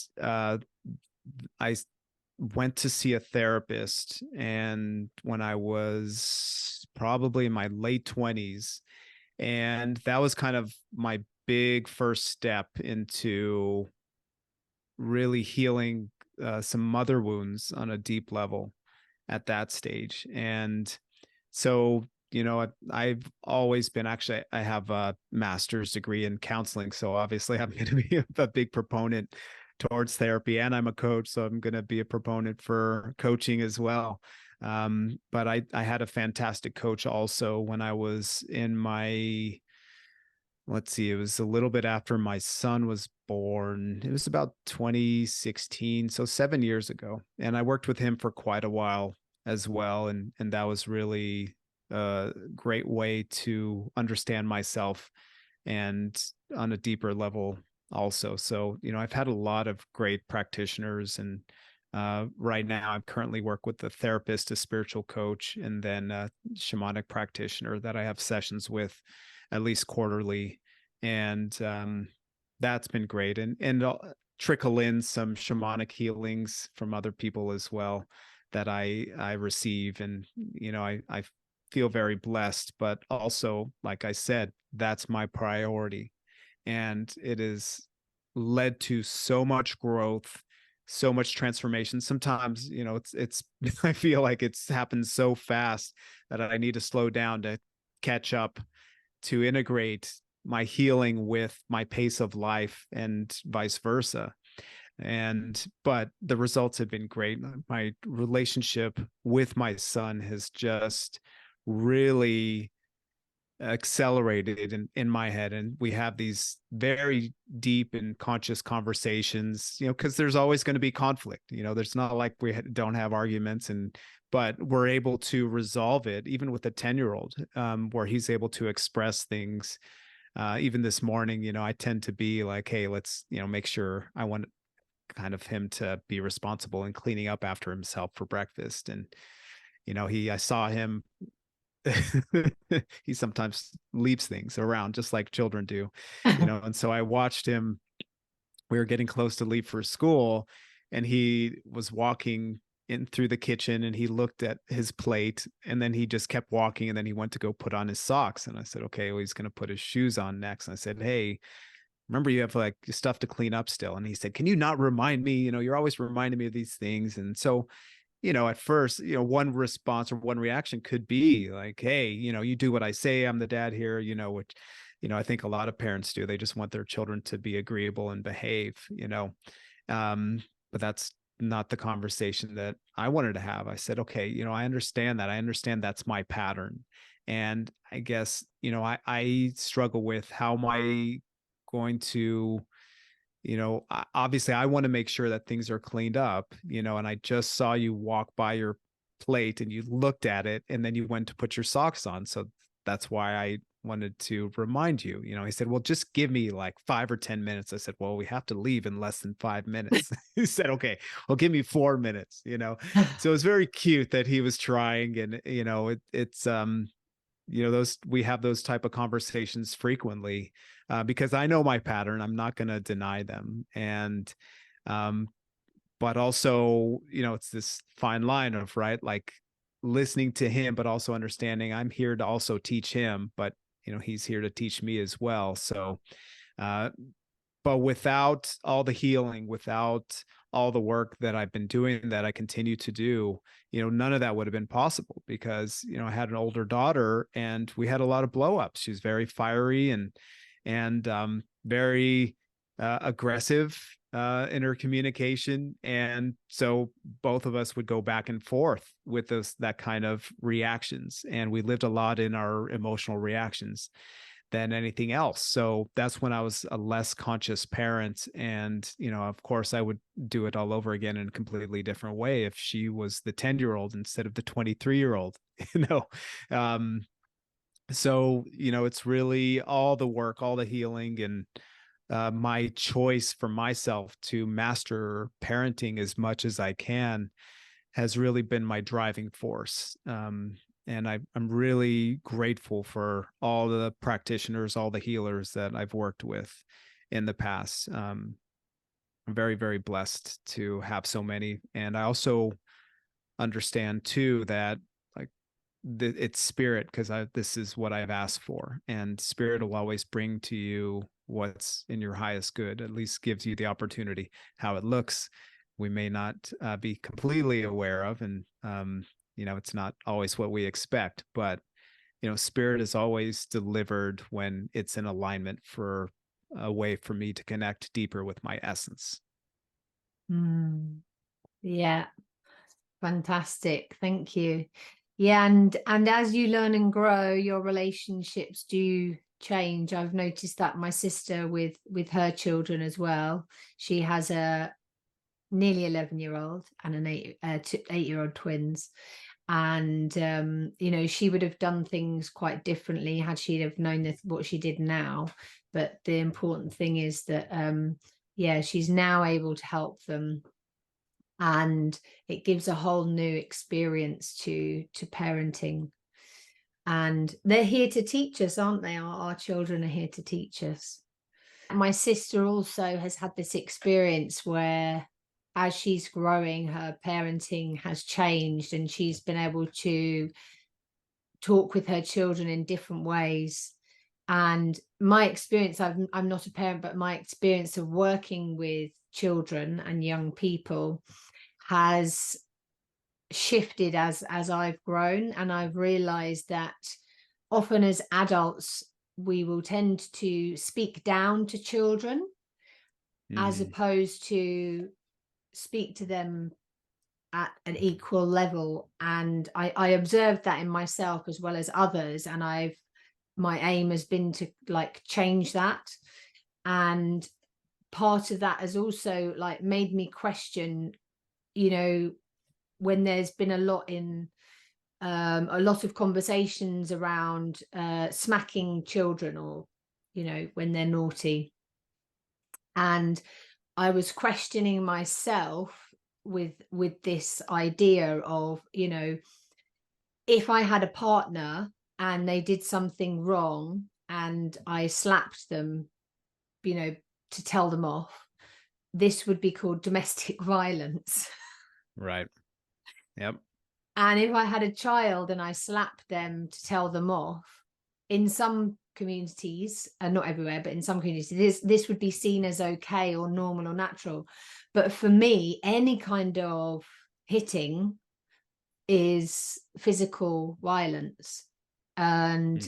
I went to see a therapist, and when I was probably in my late 20s, and that was kind of my big first step into really healing some mother wounds on a deep level at that stage. And so, I've always been, actually, I have a master's degree in counseling. So obviously I'm going to be a big proponent towards therapy, and I'm a coach. So I'm going to be a proponent for coaching as well. But I had a fantastic coach also when I was in my, let's see, it was a little bit after my son was born. It was about 2016, so 7 years ago. And I worked with him for quite a while as well. And that was really a great way to understand myself, and on a deeper level also. So, I've had a lot of great practitioners, and right now I currently work with a therapist, a spiritual coach, and then a shamanic practitioner that I have sessions with at least quarterly. And that's been great. And I'll trickle in some shamanic healings from other people as well that I receive. And, I feel very blessed, but also, like I said, that's my priority. And it has led to so much growth, so much transformation. Sometimes, it's I feel like it's happened so fast that I need to slow down to catch up, to integrate my healing with my pace of life and vice versa. But the results have been great. My relationship with my son has just really accelerated in my head. And we have these very deep and conscious conversations, because there's always going to be conflict. There's not like we don't have arguments, and but we're able to resolve it, even with a 10-year-old, where he's able to express things. Even this morning, I tend to be like, hey, let's, make sure, I want kind of him to be responsible in cleaning up after himself for breakfast. And, I saw him, he sometimes leaves things around just like children do, and so I watched him. We were getting close to leave for school, and he was walking in through the kitchen, and he looked at his plate, and then he just kept walking, and then he went to go put on his socks. And I said, okay, well, he's going to put his shoes on next. And I said, hey, remember, you have like stuff to clean up still. And he said, can you not remind me? You're always reminding me of these things. And so, at first, one response or one reaction could be like, hey, you do what I say, I'm the dad here, which, I think a lot of parents do. They just want their children to be agreeable and behave, but that's not the conversation that I wanted to have. I said, okay, I understand that. I understand that's my pattern. And I guess, I struggle with how am I going to, obviously I want to make sure that things are cleaned up, and I just saw you walk by your plate and you looked at it and then you went to put your socks on. So that's why I wanted to remind you. He said, well, just give me like 5 or 10 minutes. I said, well, we have to leave in less than 5 minutes. He said, okay, well, give me 4 minutes, So it was very cute that he was trying. And, it's, we have those type of conversations frequently, because I know my pattern. I'm not going to deny them. And, but also, it's this fine line of, right, like listening to him, but also understanding I'm here to also teach him, but, he's here to teach me as well. So, but without all the healing, without all the work that I've been doing, that I continue to do, none of that would have been possible, because, I had an older daughter and we had a lot of blow-ups. She was very fiery and very aggressive in her communication. And so both of us would go back and forth with that kind of reactions. And we lived a lot in our emotional reactions than anything else. So that's when I was a less conscious parent. And, of course, I would do it all over again in a completely different way if she was the 10-year-old instead of the 23-year-old, So, it's really all the work, all the healing, and my choice for myself to master parenting as much as I can has really been my driving force. And I'm really grateful for all the practitioners, all the healers that I've worked with in the past. I'm very, very blessed to have so many. And I also understand too that like it's spirit, because this is what I've asked for, and spirit will always bring to you what's in your highest good. At least gives you the opportunity. How it looks, we may not be completely aware of, and it's not always what we expect, but spirit is always delivered when it's in alignment for a way for me to connect deeper with my essence. Yeah, fantastic. Thank you. Yeah, and as you learn and grow, your relationships do change. I've noticed that my sister with her children as well. She has a nearly 11-year-old and an 8-year-old twins. And she would have done things quite differently had she have known what she did now. But the important thing is that she's now able to help them, and it gives a whole new experience to parenting. And they're here to teach us, aren't they? Our children are here to teach us. My sister also has had this experience where, as she's growing, her parenting has changed, and she's been able to talk with her children in different ways. And my experience, I'm not a parent, but my experience of working with children and young people has shifted as I've grown. And I've realized that often as adults, we will tend to speak down to children as opposed to speak to them at an equal level. And I observed that in myself as well as others, and my aim has been to like change that. And part of that has also like made me question, when there's been a lot of conversations around smacking children, or when they're naughty, and I was questioning myself with this idea of, if I had a partner and they did something wrong and I slapped them, to tell them off, this would be called domestic violence. Right. Yep. And if I had a child and I slapped them to tell them off, in some communities, and not everywhere, but in some communities, this would be seen as okay or normal or natural. But for me, any kind of hitting is physical violence. And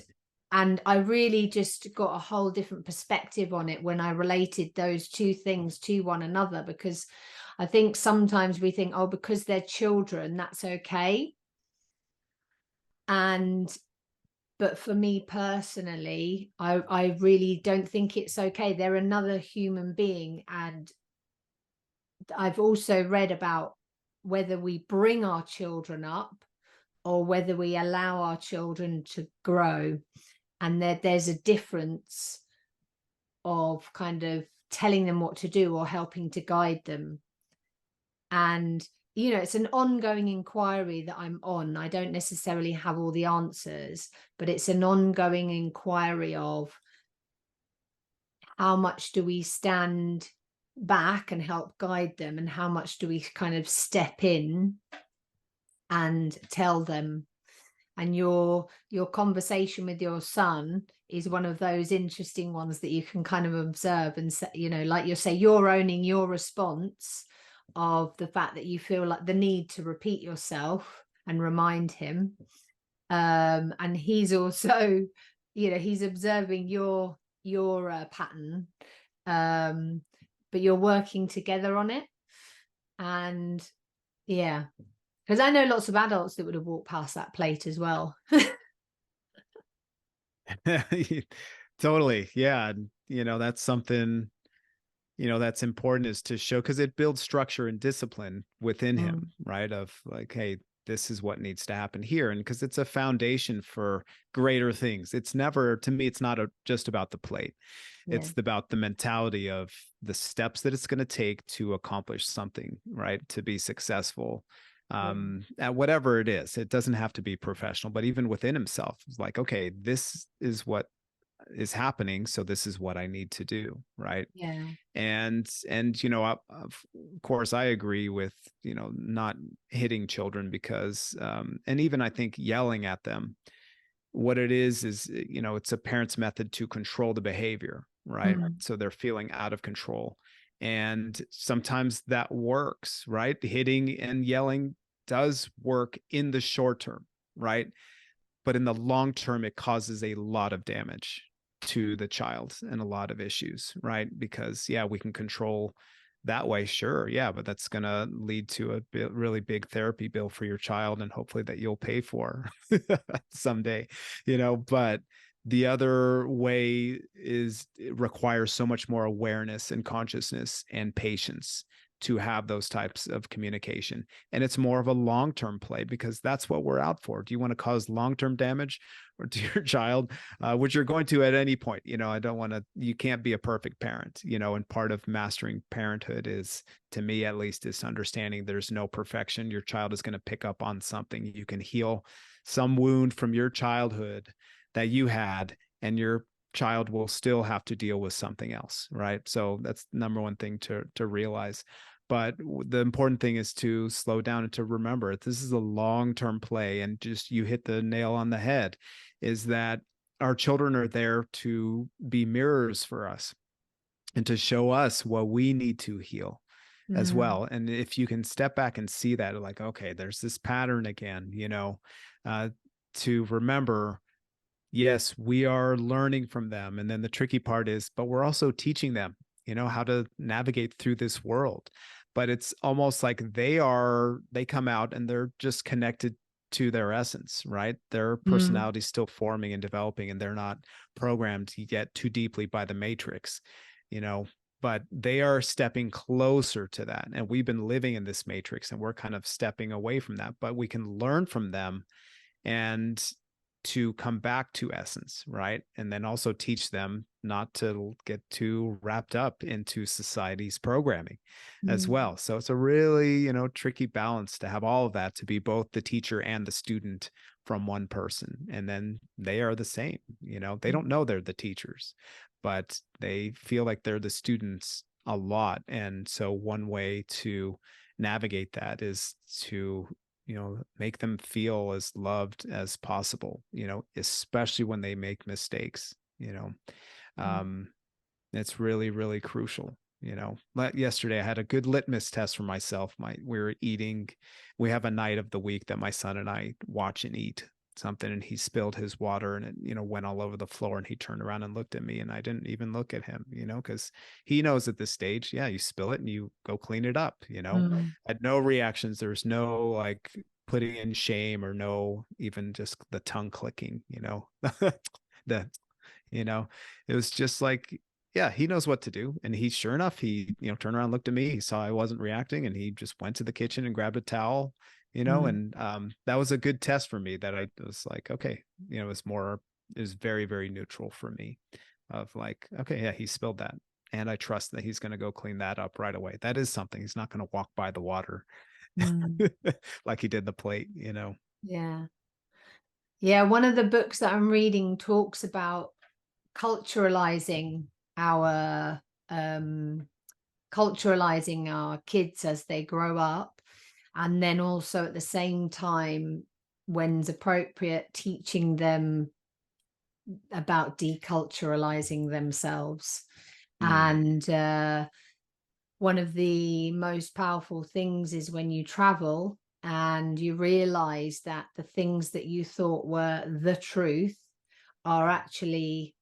I really just got a whole different perspective on it when I related those two things to one another, because I think sometimes we think, oh, because they're children, that's okay. But for me personally, I really don't think it's okay. They're another human being. And I've also read about whether we bring our children up or whether we allow our children to grow. And there's a difference of kind of telling them what to do or helping to guide them. And it's an ongoing inquiry that I'm on. I don't necessarily have all the answers, but it's an ongoing inquiry of how much do we stand back and help guide them, and how much do we kind of step in and tell them. And your conversation with your son is one of those interesting ones that you can kind of observe and say, like you say, you're owning your response of the fact that you feel like the need to repeat yourself and remind him, and he's also he's observing your pattern, but you're working together on it. And yeah, because I know lots of adults that would have walked past that plate as well. Totally. Yeah. That's something, that's important, is to show, because it builds structure and discipline within him, right? Of like, hey, this is what needs to happen here. And because it's a foundation for greater things. It's never, to me, it's not just about the plate. Yeah. It's about the mentality of the steps that it's going to take to accomplish something, right? To be successful. At whatever it is. It doesn't have to be professional, but even within himself, it's like, okay, this is what is happening, so this is what I need to do, right? Yeah. And of course I agree with not hitting children, because and even I think yelling at them, what it is it's a parent's method to control the behavior, right? So they're feeling out of control, and sometimes that works, right? Hitting and yelling does work in the short term, right? But in the long term, it causes a lot of damage to the child and a lot of issues, right? Because we can control that way, sure, but that's going to lead to a really big therapy bill for your child, and hopefully that you'll pay for someday, but the other way it requires so much more awareness and consciousness and patience to have those types of communication. And it's more of a long-term play, because that's what we're out for. Do you want to cause long-term damage or to your child, which you're going to at any point? You can't be a perfect parent, and part of mastering parenthood is, to me at least, is understanding there's no perfection. Your child is going to pick up on something. You can heal some wound from your childhood that you had, and your child will still have to deal with something else, right? So that's the number one thing to realize. But the important thing is to slow down and to remember this is a long-term play. And just, you hit the nail on the head, is that our children are there to be mirrors for us and to show us what we need to heal as well. And if you can step back and see that, like, okay, there's this pattern again, to remember, yes, we are learning from them. And then the tricky part is, but we're also teaching them, how to navigate through this world. But it's almost like they come out and they're just connected to their essence, right? Their personality is still forming and developing, and they're not programmed yet too deeply by the matrix, but they are stepping closer to that. And we've been living in this matrix and we're kind of stepping away from that, but we can learn from them and to come back to essence, right? And then also teach them not to get too wrapped up into society's programming as well. So it's a really, tricky balance to have all of that, to be both the teacher and the student from one person. And then they are the same, they don't know they're the teachers, but they feel like they're the students a lot. And so one way to navigate that is to make them feel as loved as possible, especially when they make mistakes. It's really, really crucial. Yesterday I had a good litmus test for myself. We have a night of the week that my son and I watch and eat something, and he spilled his water and it went all over the floor, and he turned around and looked at me, and I didn't even look at him, because he knows at this stage, you spill it and you go clean it up. I had no reactions. There's no like putting in shame, or no even just the tongue clicking, the it was just like, yeah, he knows what to do. And he, sure enough, he turned around, looked at me, he saw I wasn't reacting, and he just went to the kitchen and grabbed a towel, and that was a good test for me, that I was like, okay, it was very, very neutral for me, of like, okay, yeah, he spilled that, and I trust that he's going to go clean that up right away. That is something. He's not going to walk by the water like he did the plate. Yeah. One of the books that I'm reading talks about culturalizing our kids as they grow up, and then also at the same time, when's appropriate, teaching them about deculturalizing themselves. And one of the most powerful things is when you travel and you realize that the things that you thought were the truth are actually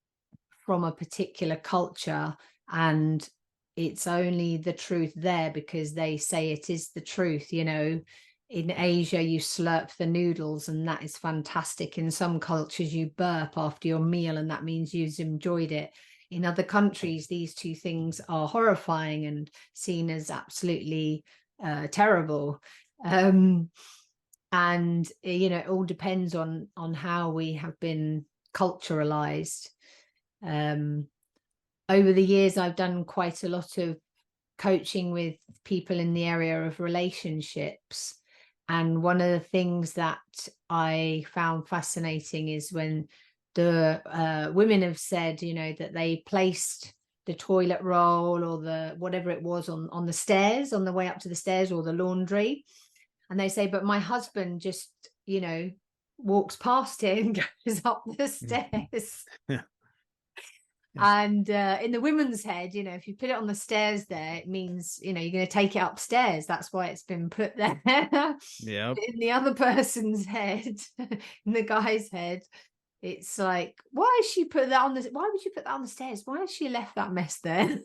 from a particular culture, and it's only the truth there because they say it is the truth. In Asia, you slurp the noodles, and that is fantastic. In some cultures, you burp after your meal, and that means you've enjoyed it. In other countries, these two things are horrifying and seen as absolutely terrible. And it all depends on how we have been culturalized. Over the years, I've done quite a lot of coaching with people in the area of relationships. And one of the things that I found fascinating is when the women have said, that they placed the toilet roll or the whatever it was on the stairs, on the way up to the stairs, or the laundry. And they say, but my husband just, walks past it and goes up the stairs. Yeah. And in the women's head, if you put it on the stairs there, it means, you're going to take it upstairs. That's why it's been put there. Yeah. In the other person's head, in the guy's head, it's like, why would you put that on the stairs? Why has she left that mess there?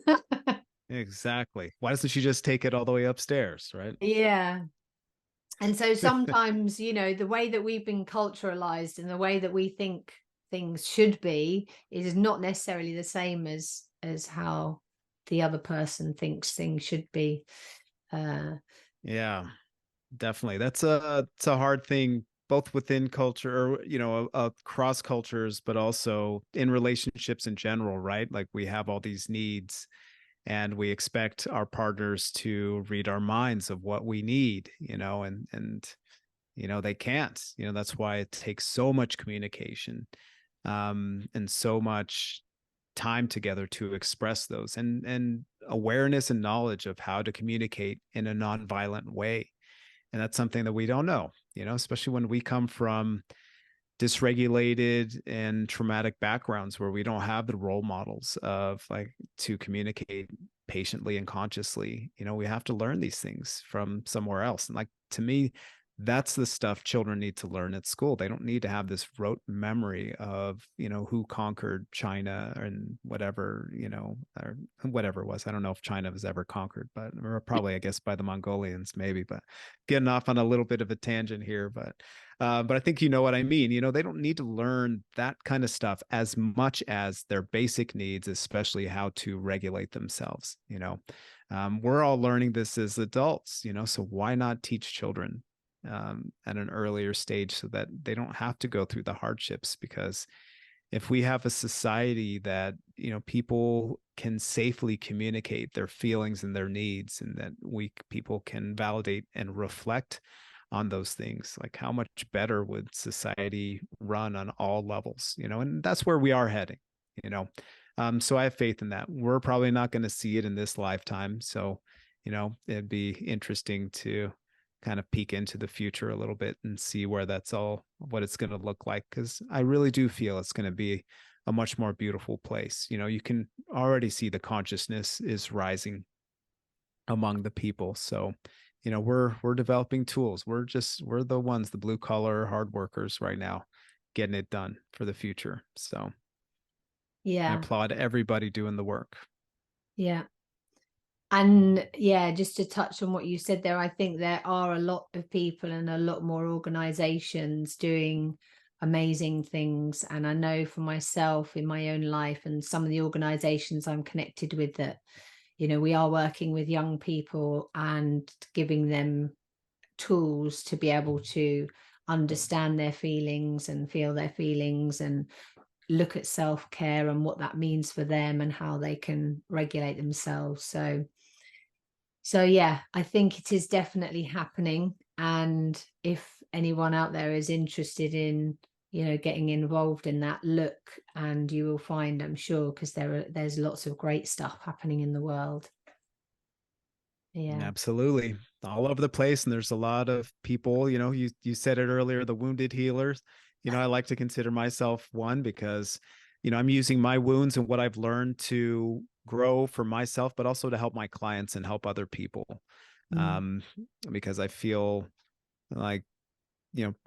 Exactly. Why doesn't she just take it all the way upstairs, right? Yeah. And so sometimes, the way that we've been culturalized and the way that we think things should be is not necessarily the same as how the other person thinks things should be. Yeah, definitely. It's a hard thing, both within culture, or across cultures, but also in relationships in general, right? Like, we have all these needs, and we expect our partners to read our minds of what we need, and they can't. That's why it takes so much communication, and so much time together to express those, and awareness and knowledge of how to communicate in a nonviolent way. And that's something that we don't know, especially when we come from dysregulated and traumatic backgrounds where we don't have the role models of like to communicate patiently and consciously. We have to learn these things from somewhere else. And like, to me, that's the stuff children need to learn at school. They don't need to have this rote memory of, who conquered China and whatever, or whatever it was. I don't know if China was ever conquered, or probably, I guess, by the Mongolians, maybe. But getting off on a little bit of a tangent here, but I think you know what I mean. They don't need to learn that kind of stuff as much as their basic needs, especially how to regulate themselves. We're all learning this as adults, so why not teach children at an earlier stage so that they don't have to go through the hardships? Because if we have a society that, people can safely communicate their feelings and their needs, and that people can validate and reflect on those things, like how much better would society run on all levels, and that's where we are heading, so I have faith in that. We're probably not going to see it in this lifetime. So, it'd be interesting to kind of peek into the future a little bit and see where what it's going to look like. Because I really do feel it's going to be a much more beautiful place. You can already see the consciousness is rising among the people. So, we're developing tools. We're the ones, the blue collar hard workers right now, getting it done for the future. So I applaud everybody doing the work. Yeah. And yeah, just to touch on what you said there, I think there are a lot of people and a lot more organizations doing amazing things. And I know for myself in my own life and some of the organizations I'm connected with that, we are working with young people and giving them tools to be able to understand their feelings and feel their feelings and look at self-care and what that means for them and how they can regulate themselves. So yeah, I think it is definitely happening. And if anyone out there is interested in, getting involved in that, look, and you will find, I'm sure, because there's lots of great stuff happening in the world. Yeah. Absolutely. All over the place. And there's a lot of people, you said it earlier, the wounded healers. I like to consider myself one because, I'm using my wounds and what I've learned to grow for myself, but also to help my clients and help other people. Because I feel like,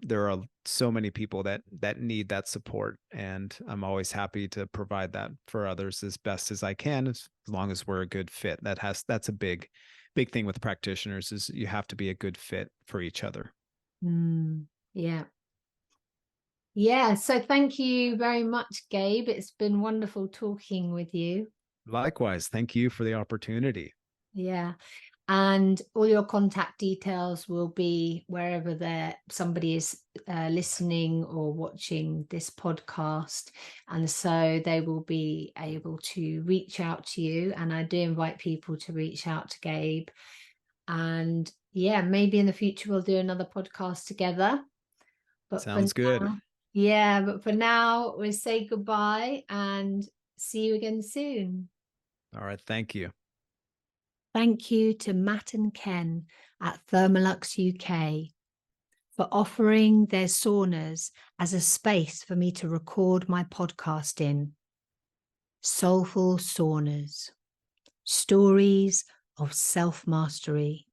there are so many people that need that support, and I'm always happy to provide that for others as best as I can, as long as we're a good fit. That's a big thing with practitioners, is you have to be a good fit for each other. Yeah. Yeah. So thank you very much, Gabe. It's been wonderful talking with you. Likewise. Thank you for the opportunity. Yeah. And all your contact details will be wherever somebody is listening or watching this podcast. And so they will be able to reach out to you. And I do invite people to reach out to Gabe. And yeah, maybe in the future we'll do another podcast together. But sounds good. Yeah, but for now, we'll say goodbye and see you again soon. All right. Thank you. Thank you to Matt and Ken at Thermalux UK for offering their saunas as a space for me to record my podcast in. Soulful Saunas, stories of self-mastery.